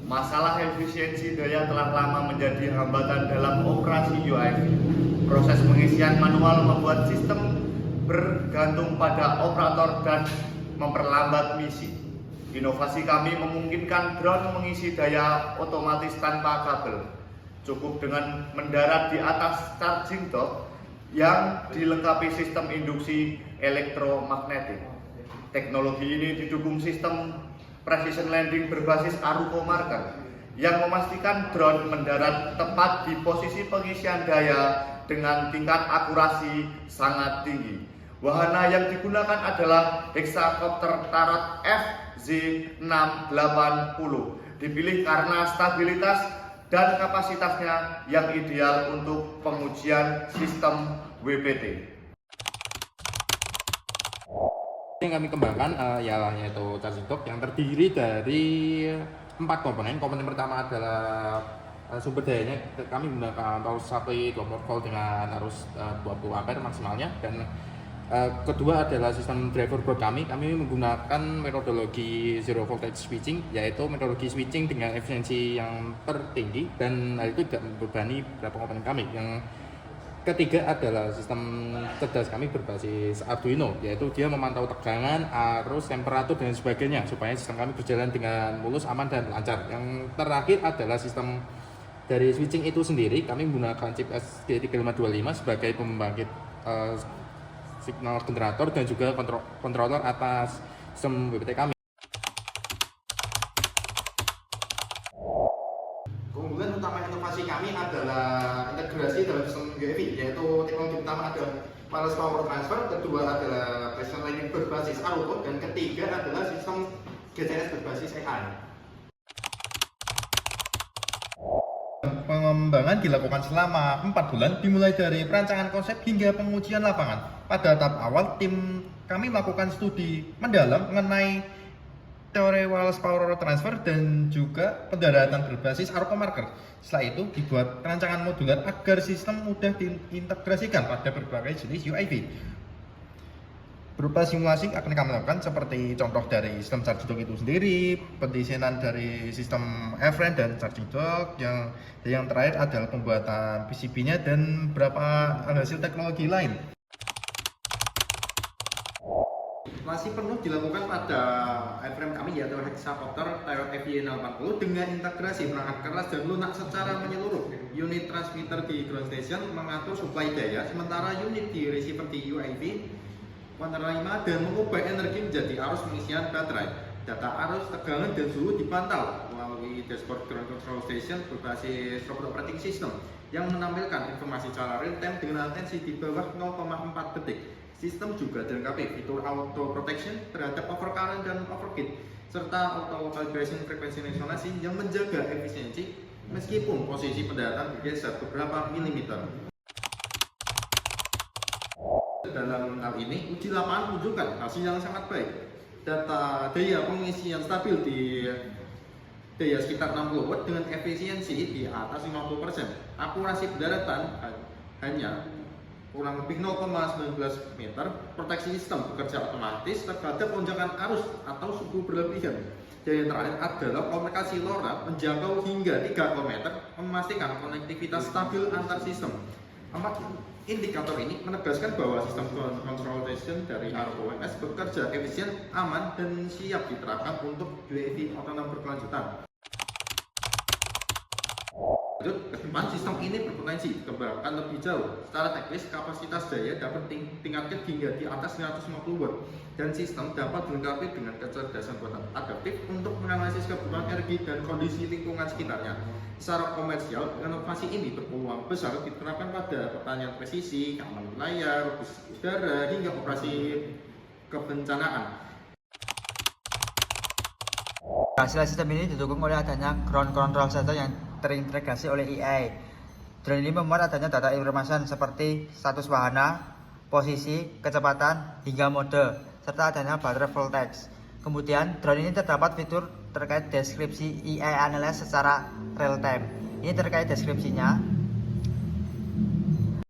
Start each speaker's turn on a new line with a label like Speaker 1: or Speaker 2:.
Speaker 1: Masalah efisiensi daya telah lama menjadi hambatan dalam operasi UAV. Proses pengisian manual membuat sistem bergantung pada operator dan memperlambat misi. Inovasi kami memungkinkan drone mengisi daya otomatis tanpa kabel. Cukup dengan mendarat di atas charging dock yang dilengkapi sistem induksi elektromagnetik. Teknologi ini didukung sistem precision landing berbasis Aruko marker yang memastikan drone mendarat tepat di posisi pengisian daya dengan tingkat akurasi sangat tinggi. Wahana yang digunakan adalah Hexacopter Tarot FZ680. Dipilih karena stabilitas dan kapasitasnya yang ideal untuk pengujian sistem WPT.
Speaker 2: Yang kami kembangkan yaitu charging dock yang terdiri dari 4 komponen. Komponen pertama adalah sumber dayanya. Kami menggunakan power supply 20 volt dengan arus 20 ampere maksimalnya, dan kedua adalah sistem driver board kami menggunakan metodologi zero voltage switching, yaitu metodologi switching dengan efisiensi yang tertinggi, dan hal itu tidak membebani beberapa komponen kami. Yang ketiga adalah sistem cerdas kami berbasis Arduino, yaitu dia memantau tegangan, arus, temperatur, dan sebagainya supaya sistem kami berjalan dengan mulus, aman, dan lancar. Yang terakhir adalah sistem dari switching itu sendiri. Kami menggunakan chip ST3525 sebagai pembangkit signal generator dan juga controller atas sistem WPT kami. Keunggulan utama inovasi kami adalah integrasi dalam sistem UAV, yaitu teknologi utama ada wireless power transfer, kedua adalah precision landing berbasis Aruko, dan ketiga adalah sistem GCS berbasis AI. Pengembangan dilakukan selama 4 bulan, dimulai dari perancangan konsep hingga pengujian lapangan. Pada tahap awal, tim kami melakukan studi mendalam mengenai teori wireless power transfer dan juga pendaratan berbasis Aruko marker. Setelah itu, dibuat rancangan modular agar sistem mudah diintegrasikan pada berbagai jenis UAV. Berupa simulasi akan kami lakukan seperti contoh dari sistem charging dock itu sendiri, pendesainan dari sistem F-frame dan charging dock, yang terakhir adalah pembuatan PCB-nya dan beberapa hasil teknologi lain. Masih penuh dilakukan pada airframe kami, yaitu Hexacopter Tarot FZ680 dengan integrasi perangkat keras dan lunak secara menyeluruh. Unit transmitter di ground station mengatur suplai daya, sementara unit di receiver di UAV menerima dan mengubah energi menjadi arus pengisian baterai. Data arus, tegangan, dan suhu dipantau melalui dashboard ground control station berbasis robot operating system yang menampilkan informasi secara real time dengan latensi di bawah 0,4 detik. Sistem juga dilengkapi fitur auto protection terhadap overcurrent dan overheat, serta auto calibration frekuensi resonansi yang menjaga efisiensi meskipun posisi pendaratan bergeser beberapa milimeter. Dalam hal ini, uji lapangan menunjukkan hasil yang sangat baik. Data daya pengisian stabil di daya sekitar 60 watt dengan efisiensi di atas 50%. Akurasi pendaratan hanya kurang lebih 0,19 meter. Proteksi sistem bekerja otomatis terhadap lonjakan arus atau suhu berlebihan. Dan yang terakhir adalah komunikasi LoRa menjangkau hingga 3 km, memastikan konektivitas stabil antar sistem. Empat indikator ini menegaskan bahwa sistem control station dari Aruko WS bekerja efisien, aman, dan siap diterapkan untuk UAV otonom berkelanjutan. Lanjut, ke depan sistem ini berpotensi dikembangkan lebih jauh. Secara teknis, kapasitas daya dapat tingkatkan hingga di atas 950 watt, dan sistem dapat dilengkapi dengan kecerdasan buatan adaptif untuk menganalisis kebutuhan energi dan kondisi lingkungan sekitarnya. Secara komersial, inovasi ini berpeluang besar diterapkan pada pertanian presisi, keamanan wilayah, logistik udara, hingga operasi kebencanaan.
Speaker 3: Hasil sistem ini didukung oleh adanya ground control center yang terintegrasi oleh AI. Drone ini memuat adanya data informasi seperti status wahana, posisi, kecepatan, hingga mode, serta adanya baterai voltage. Kemudian, drone ini terdapat fitur terkait deskripsi AI analysis secara real time. Ini terkait deskripsinya.